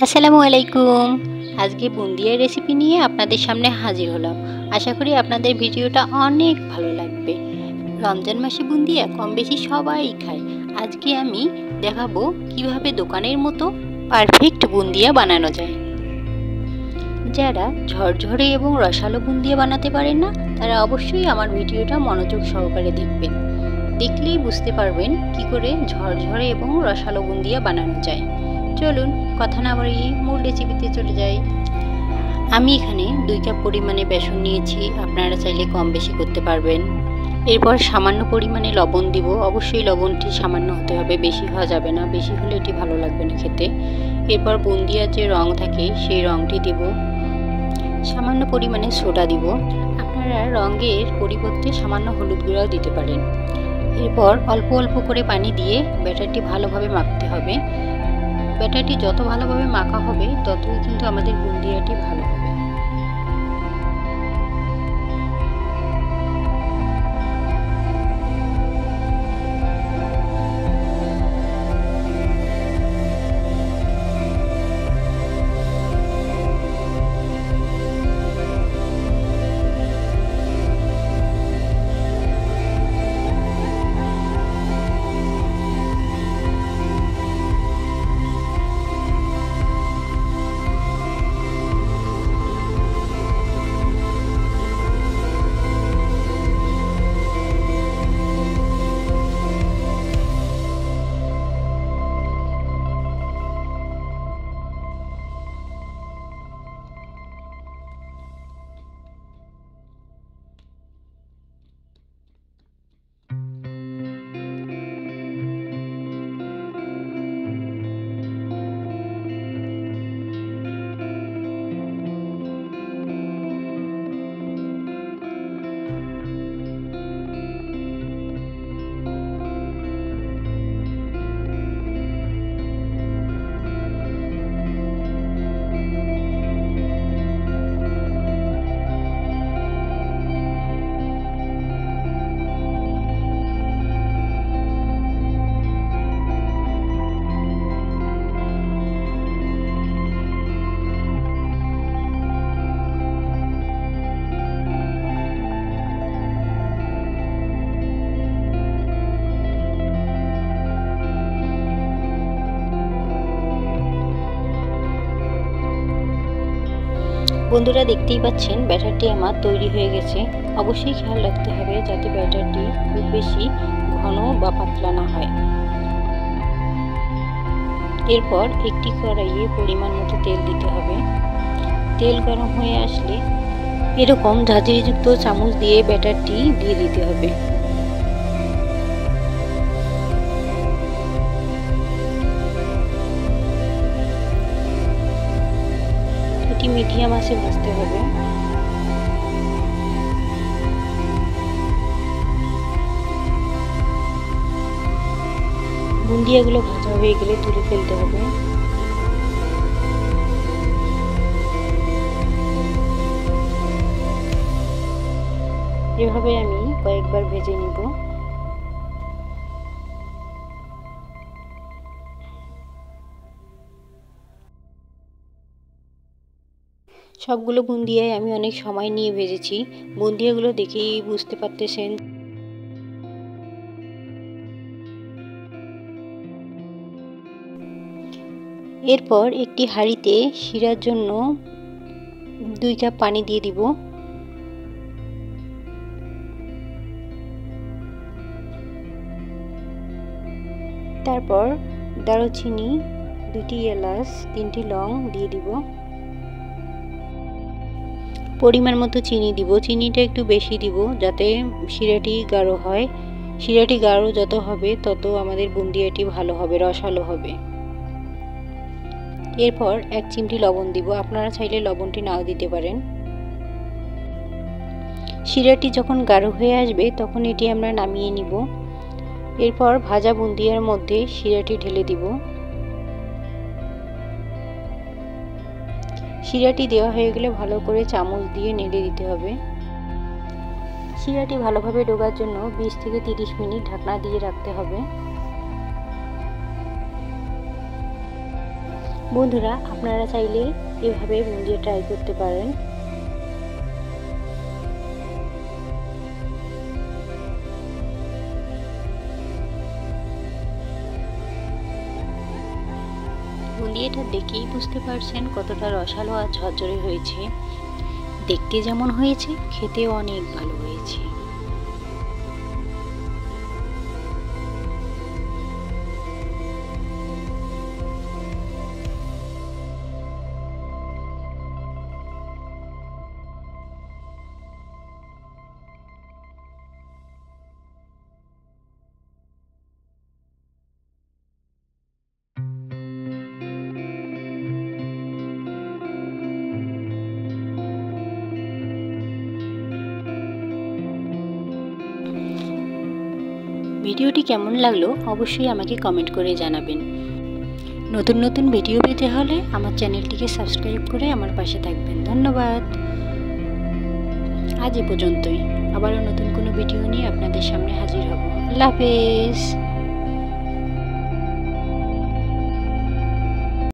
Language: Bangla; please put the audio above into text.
আসসালামু আলাইকুম। আজকে বুন্দিয়ার রেসিপি নিয়ে আপনাদের সামনে হাজির হলাম। আশা করি আপনাদের ভিডিওটা অনেক ভালো লাগবে। রমজান মাসে বুন্দিয়া কম বেশি সবাই খায়। আজকে আমি দেখাবো কিভাবে দোকানের মতো পারফেক্ট বুন্দিয়া বানানো যায়। যারা ঝরঝরে এবং রসালো বুন্দিয়া বানাতে পারেন না, তারা অবশ্যই আমার ভিডিওটা মনোযোগ সহকারে দেখবেন। দেখলেই বুঝতে পারবেন কি করে ঝরঝরে এবং রসালো বুন্দিয়া বানানো যায়। চলুন কথা না বাড়িয়ে মূল রেসিপিতে চলে যাই। আমি এখানে 2 কাপ পরিমাণে বেসন নিয়েছি, আপনারা চাইলে কম বেশি করতে পারবেন। এরপর সামান্য পরিমাণে লবণ দিব। অবশ্যই লবণটি সামান্য হতে হবে, বেশি হওয়া যাবে না, বেশি হলে এটি ভালো লাগবে না খেতে। এরপর বুন্দিয়ার যে রং থাকে সেই রংটি দিব। সামান্য পরিমাণে সোডা দিব। আপনারা রঙের পরিবর্তে সামান্য হলুদ গুঁড়াও দিতে পারেন। এরপর অল্প অল্প করে পানি দিয়ে ব্যাটারটি ভালোভাবে মাখতে হবে। ব্যাটারটি যত ভালোভাবে মাখা হবে ততই কিন্তু আমাদের বুন্দিয়াটি ভালো হবে। বন্ধুরা, দেখতেই পাচ্ছেন ব্যাটারটি আমার তৈরি হয়ে গেছে। অবশ্যই খেয়াল রাখতে হবে যাতে ব্যাটারটি খুব বেশি ঘন বা পাতলা না হয়। এরপর একটি কড়াইয়ে পরিমাণ মতো তেল দিতে হবে। তেল গরম হয়ে আসলে এরকম ঝাঁঝরিযুক্ত চামচ দিয়ে ব্যাটারটি দিয়ে দিতে হবে। এটি মিডিয়াম আঁচে ভাজতে হবে। বুন্দিয়াগুলো ভাজা হয়ে গেলে তুলে ফেলতে হবে। এভাবে আমি কয়েকবার ভেজে নিব। সবগুলো বুন্দিয়ায় আমি অনেক সময় নিয়ে ভেজেছি। বুন্দিয়াগুলো দেখেই বুঝতে পারতেছেন এরপর একটি হাঁড়িতে শিরার জন্য 2 কাপ পানি দিয়ে দিব। তারপর দারুচিনি, 2টি এলাচ, 3টি লং দিয়ে দিব। পরিমাণ মতো চিনি দিব। চিনিটা একটু বেশি দিব যাতে শিরাটি গাঢ় হয়। শিরাটি গাঢ় যত হবে তত আমাদের বুন্দিয়াটি ভালো হবে, রসালো হবে। এরপর 1 চিমটি লবণ দিব। আপনারা চাইলে লবণটি নাও দিতে পারেন। শিরাটি যখন গাঢ় হয়ে আসবে তখন এটি আমরা নামিয়ে নিব। এরপর ভাজা বুন্দিয়ার মধ্যে শিরাটি ঢেলে দিব। শিরাটি দেওয়া হয়ে গেলে ভালো করে চামচ দিয়ে নেড়ে দিতে হবে। শিরাটি ভালোভাবে ডোবার জন্য 20 থেকে 30 মিনিট ঢাকনা দিয়ে রাখতে হবে। বন্ধুরা, আপনারা চাইলে এভাবে বুন্দিয়া ট্রাই করতে পারেন। বুন্দিয়াটা দেখেই বুঝতে পারছেন কতটা রসালো আর ঝরঝরে হয়েছে। দেখতে যেমন হয়েছে, খেতেও অনেক ভালো হয়েছে। ভিডিওটি কেমন লাগলো অবশ্যই আমাকে কমেন্ট করে জানাবেন। নতুন নতুন ভিডিও পেতে হলে আমার চ্যানেলটিকে সাবস্ক্রাইব করে আমার পাশে থাকবেন। ধন্যবাদ। আজ এ পর্যন্তই। আবারও নতুন কোনো ভিডিও নিয়ে আপনাদের সামনে হাজির হব। আল্লাহ হাফেজ।